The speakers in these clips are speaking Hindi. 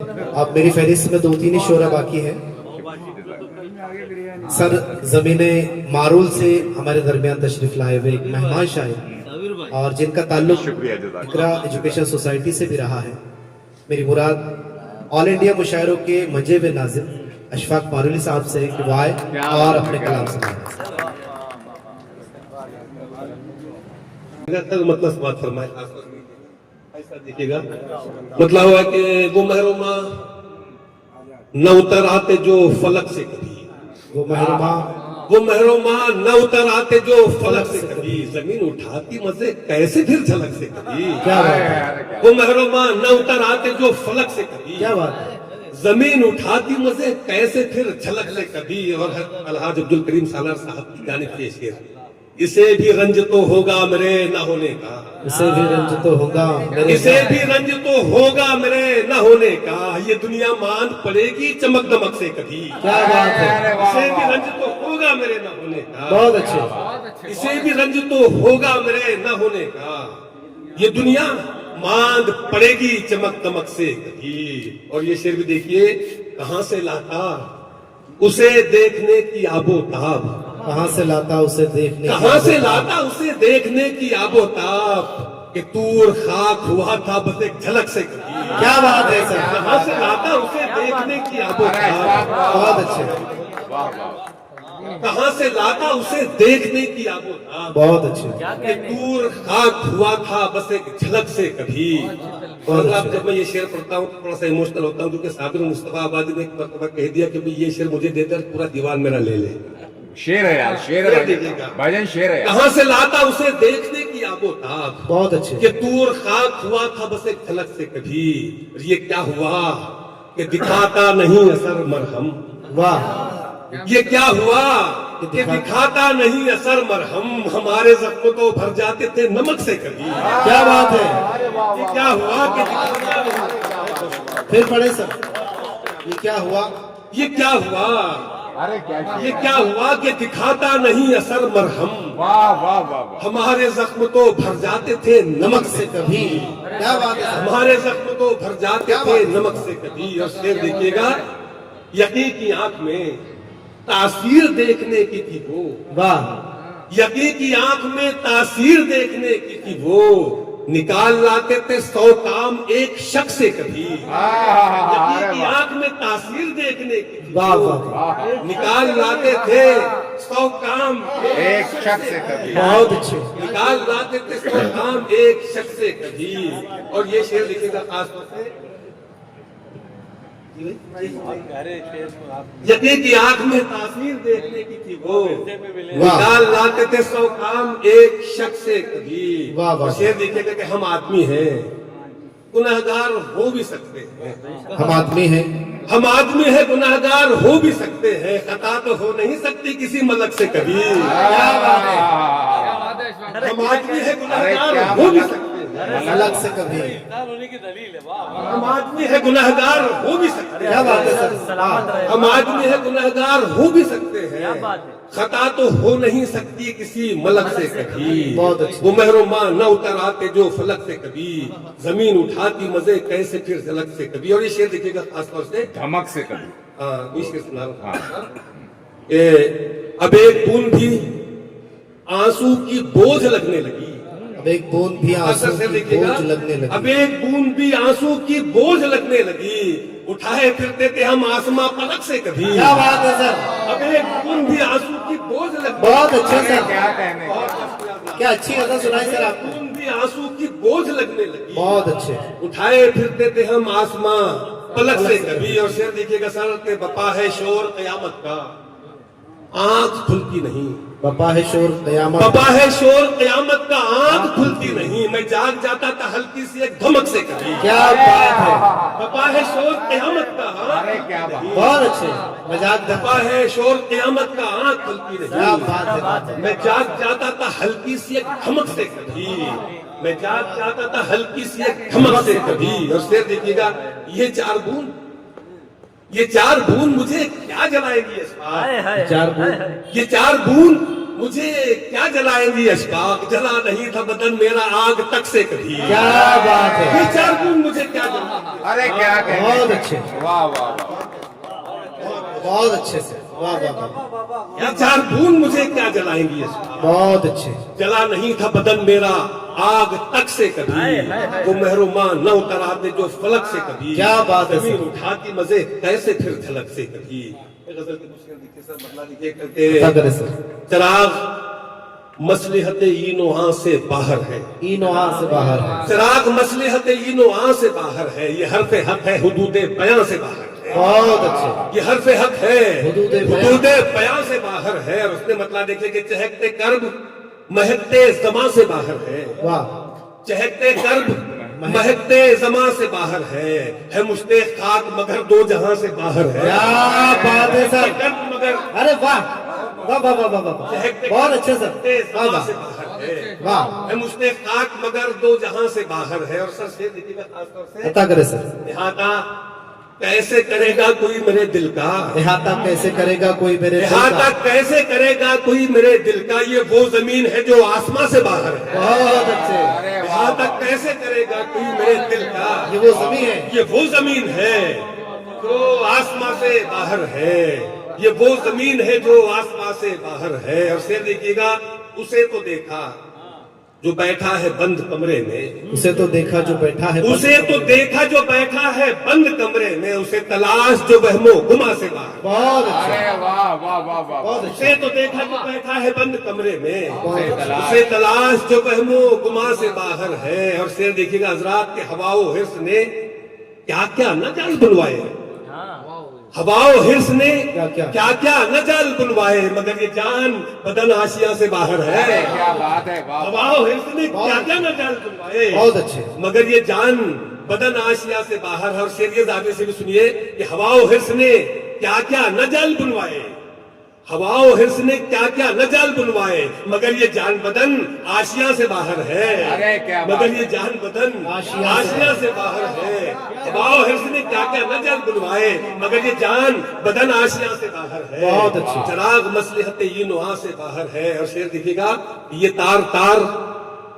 अब मेरी फहरिस्त में 2-3 ही शोरा बाकी है। सर जमीने मारूल से हमारे दरमियान तशरीफ लाए हुए एक मेहमान शायर और जिनका ताल्लुक इकरा एजुकेशन सोसाइटी से भी रहा है। मेरी मुराद ऑल इंडिया मुशायरों के मंजेब नाजिम अशफाक मारूली साहब से दुआएं और अपने कलाम सुनाएं। मतलब बात फरमाए, ऐसा देखिएगा। मतलब हुआ कि वो महरूमा न उतर आते जो फलक से कभी, वो महरूमा न उतर आते जो फलक से कभी, जमीन उठाती मजे कैसे फिर झलक से कभी। क्या बात है, वो महरूमा न उतर आते जो फलक से कभी, क्या बात है। जमीन उठाती मजे कैसे फिर झलक से कभी। और अलहाज अब्दुल करीम सालार साहब की जानिब से शेर, इसे भी रंज तो होगा मेरे न होने का, इसे भी रंज तो होगा मेरे, इसे भी रंज तो होगा मेरे न होने का, ये दुनिया मान पड़ेगी चमक दमक से कभी। क्या बात है, इसे भी रंज तो होगा मेरे न होने का, बहुत अच्छे। इसे भी रंज तो होगा मेरे न होने का, ये दुनिया मांद पड़ेगी चमक दमक से कभी। और ये शेर भी देखिए, कहां से लाता उसे देखने की आबोताब, कहां से लाता उसे देखने, कहां से लाता उसे देखने की आबोताब, कि तूर खाक हुआ था बस एक झलक से कभी। क्या बात है सर, कहां से लाता उसे देखने की आबोताब, बहुत अच्छे, कहां से लाता उसे देखने की आबोताब, बहुत अच्छे। कि दूर खाक हुआ था बस एक झलक से कभी। और अब जब मैं ये शेर पढ़ता हूँ थोड़ा सा इमोशनल होता हूँ, क्योंकि साबिर मुस्तफा आबादी ने एक मरतबा कह दिया कि भाई ये शेर मुझे देकर पूरा दीवान मेरा ले ले। शेर है यार, शेर है भाईजान, शेर है। कहां से लाता उसे देखने की आबोताब, बहुत अच्छे, कि दूर खाक हुआ था बस एक झलक से कभी। ये क्या हुआ कि दिखाता नहीं असर मरहम, वाह। ये क्या हुआ कि दिखाता नहीं असर मरहम, हमारे जख्म तो भर जाते थे नमक से कभी। क्या बात है, ये क्या हुआ कि दिखाता नहीं, फिर पढ़े सर। ये क्या हुआ, ये क्या हुआ, अरे क्या, ये क्या हुआ कि दिखाता नहीं असर मरहम, वाह वाह वाह, हमारे जख्म तो भर जाते थे नमक से कभी। क्या बात है, हमारे जख्म तो भर जाते थे नमक से कभी। और शेर देखिएगा, यकीन की आंख में तासीर देखने की थी वो, वाह। यकीन की आंख में तासीर देखने की थी वो, निकाल लाते थे 100 काम एक शख्स से कभी। यकीन की आंख में तासीर देखने की थी वाह वो, वाह, निकाल लाते थे 100 काम एक शख्स से कभी। बहुत अच्छे, निकाल लाते थे 100 काम एक शख्स से कभी। और ये शेर लिखेगा खासतौर से, यकीन की आंख में तासीर देखने की थी वो, निकाल लाते थे 100 काम एक शख्स से कभी। वाह वाह। शेर देखिएगा कि हम आदमी हैं, गुनहगार हो भी सकते हैं, हम आदमी हैं, हम आदमी है गुनहगार हो भी सकते हैं, खता तो हो नहीं सकती किसी मलक से कभी। क्या बात है, हम आदमी है गुनहगार हो भी सकते हैं, अलग से कभी। हम आदमी है गुनहगार हो भी सकते हैं, क्या बात है सर, हम आदमी है गुनहगार हो भी सकते हैं, खता तो हो नहीं सकती किसी मलक से कभी। बहुत अच्छी। वो महरूमा न उतर आते जो फलक से कभी, जमीन उठाती मजे कैसे फिर झलक से कभी। और ये शेर देखिएगा खासतौर से, धमक से कभी। हाँ ये शेर सुना रहा हूं। अब एक बूंद भी आंसू की बोझ लगने लगी, अब एक बूंद भी आंसू से की देखिएगा, बोझ लगने लगी। अब एक बूंद भी आंसू की बोझ लगने लगी, उठाए फिरते थे हम आसमां पलक से कभी। क्या बात है सर, अब एक बूंद भी आंसू की बोझ लगने, बहुत अच्छे सर, क्या कहने, क्या अच्छी गजल सुनाई सर आपने, बूंद भी आंसू की बोझ लगने लगी, बहुत अच्छे। उठाए फिरते थे हम आसमां पलक से कभी। और शेर देखिएगा सर के, बपा है शोर कयामत का आंख खुलती नहीं, बपा है शोर कयामत, बपा है शोर कयामत का आंख खुलती नहीं, मैं जाग जाता था हल्की सी एक धमक से कभी। क्या बात है, बपा है शोर कयामत का अरे आंख, क्या बात, बहुत अच्छे, मजाक था। बपा है शोर कयामत का आंख खुलती क्या नहीं, बात है, मैं जाग जाता था हल्की सी एक धमक से कभी, मैं जाग जाता था हल्की सी एक धमक से कभी। और शेर देखिएगा, ये चार बूंद, ये चार बूंद मुझे क्या जलाएंगी अशफाक, चार बूंद, ये चार बूंद मुझे क्या जलाएंगी अशफाक, जला नहीं था बदन मेरा आग तक से कभी। क्या बात है, ये चार बूंद मुझे क्या जलाएंगी, अरे क्या कहने बहुत का। अच्छे। वाह वाह वाह बहुत अच्छे से, वाह वाह वाह, ये चार बूंद मुझे क्या जलाएंगी इस बहुत अच्छे। जला नहीं था बदन मेरा आग तक से कभी, वो मेहरुमा न उतराते जो फलक से कभी। क्या बात है जमीन सर। उठाती मजे कैसे फिर झलक से कभी। ये गजल के दूसरे लिखे सर, बदला लिखे करके पता करे सर। चिराग मसलिहत ईनो से बाहर है, ईनोहा से बाहर है। चिराग मसलिहत ईनो से बाहर है। ये हरफ हक है हुदूदे बयां से बाहर है। बहुत अच्छे। ये हरफ हक है हुदूदे बयां। हुदूदे बयां से बाहर है। और उसने मतलब देखे कि चहकते कर्ब महकते जमा से बाहर है। वाह, चहकते कर्ब महकते जमा से बाहर है मुश्ते खाक मगर दो जहां से बाहर है। क्या बात है सर। कर्ब मगर अरे वाह वाह वाह वाह वाह वाह, चहकते बहुत अच्छे सर। वाह जमा से वाह बाहर है। वाह, है मुश्ते खाक मगर दो जहां से बाहर है। और सर से देखिएगा खासतौर से पता करे सर। इहाता कैसे करेगा कोई मेरे दिल का, इहाता कैसे करेगा कोई मेरे दिल इहाता का। कैसे करेगा कोई मेरे दिल का। ये वो जमीन है जो आसमां से बाहर है। बहुत अच्छे। अरे वाह इहाता कैसे करेगा कोई मेरे दिल का। ये वो जमीन है। ये वो जमीन है जो आसमां से बाहर है। ये वो जमीन है जो आसमां से बाहर है। और शेर देखिएगा, उसे तो देखा जो बैठा है बंद कमरे में, उसे तो देखा जो बैठा है। उसे तो देखा जो बैठा है बंद कमरे में, उसे तलाश जो वहमो गुमा से बाहर। बहुत अच्छे, अरे वाह वाह वाह वाह बहुत अच्छे। उसे तो देखा जो बैठा है बंद कमरे में, तलाश। उसे तलाश जो वहमो गुमा से बाहर है। और शेर देखिएगा, हजरात के हवाओ हिर्स ने क्या क्या न जाल बुलवाए। हवाओ हिर्स ने क्या-क्या? क्या क्या न जाल बुलवाए, मगर ये जान बदन आशिया से बाहर अरे है। क्या बात है। वाह हवाओ हिर्स ने क्या क्या न जाल बुलवाए, बहुत अच्छे। मगर ये जान बदन आशिया से बाहर है। और शेर के दावे से भी सुनिए कि हवाओ हिर्स ने क्या क्या न जाल बुलवाए, हवाओ हिर्स ने क्या क्या न जाल बुलवाए, मगर ये जान बदन आशिया से बाहर है। अरे क्या बात मगर है। ये जान बदन आशिया आशिया से बाहर है। हवाओ हिर्स ने क्या क्या न जाल बुलवाए, मगर ये जान बदन आशिया से बाहर है। बहुत अच्छी। चिराग मसलिहत ईनो से बाहर है। और शेर दिखेगा, ये तार तार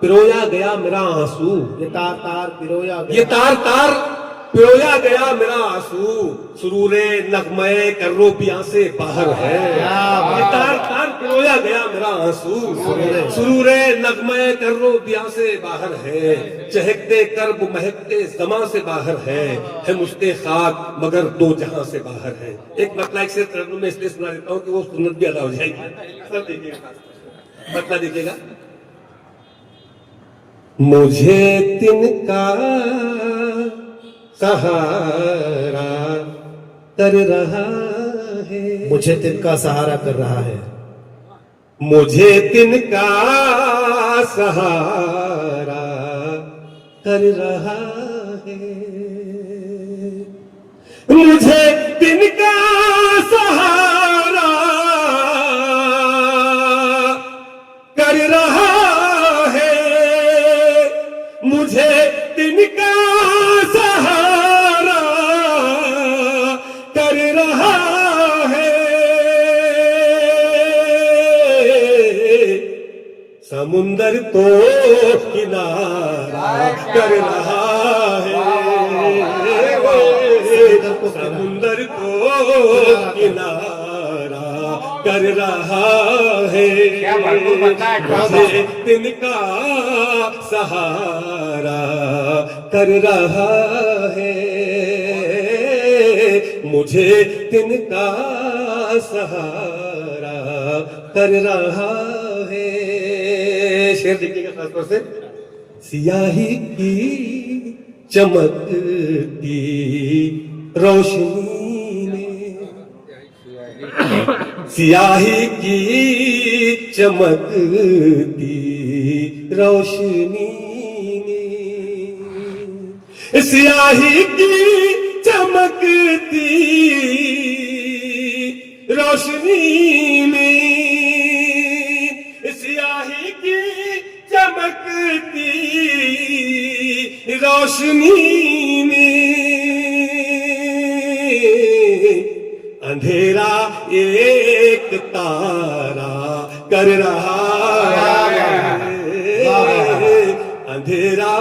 पिरोया गया मेरा आंसू, ये तार तार पिरोया गया। ये तार तार पिरोया गया मेरा आंसू, सुरूरे नगमे कर्रो पिया से बाहर है। ये तार तार पिरोया गया मेरा आंसू, सुरूरे नगमे कर्रो पिया से बाहर है। चहकते कर्ब महकते जमा से बाहर है मुश्ते खाक मगर दो जहां से बाहर है। एक मतलब से तरन्नुम में इसलिए सुना देता हूँ कि वो सुन्नत भी अदा हो जाएगी। सर देखिएगा, मतलब देखिएगा, मुझे तिनका सहारा कर रहा है, मुझे तिनका सहारा कर रहा है। मुझे तिनका सहारा कर रहा है, मुझे तिनका सहारा कर रहा है, मुझे तिनका सहारा कर रहा है। समुंदर को किनारा कर रहा है, समुंदर को किनारा कर रहा है। क्या भरपूर बनता है। मुझे तिनका सहारा कर रहा है, मुझे तिनका सहारा कर रहा है। शेर देखिएगा खासतौर से, सियाही की चमकती रोशनी ने, सियाही की चमकती रोशनी ने, सियाही की चमकती रोशनी में, सियाही की चमकती रोशनी में, अंधेरा एक तारा कर रहा है, अंधेरा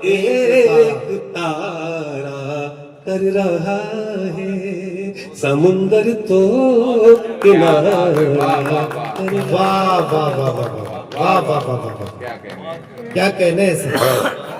एक तारा कर रहा है समुंदर तो किनारा कर वाह वाह वाह वाह वाह वाह वाह वाह वाह वाह क्या कहने क्या कहने हैं सर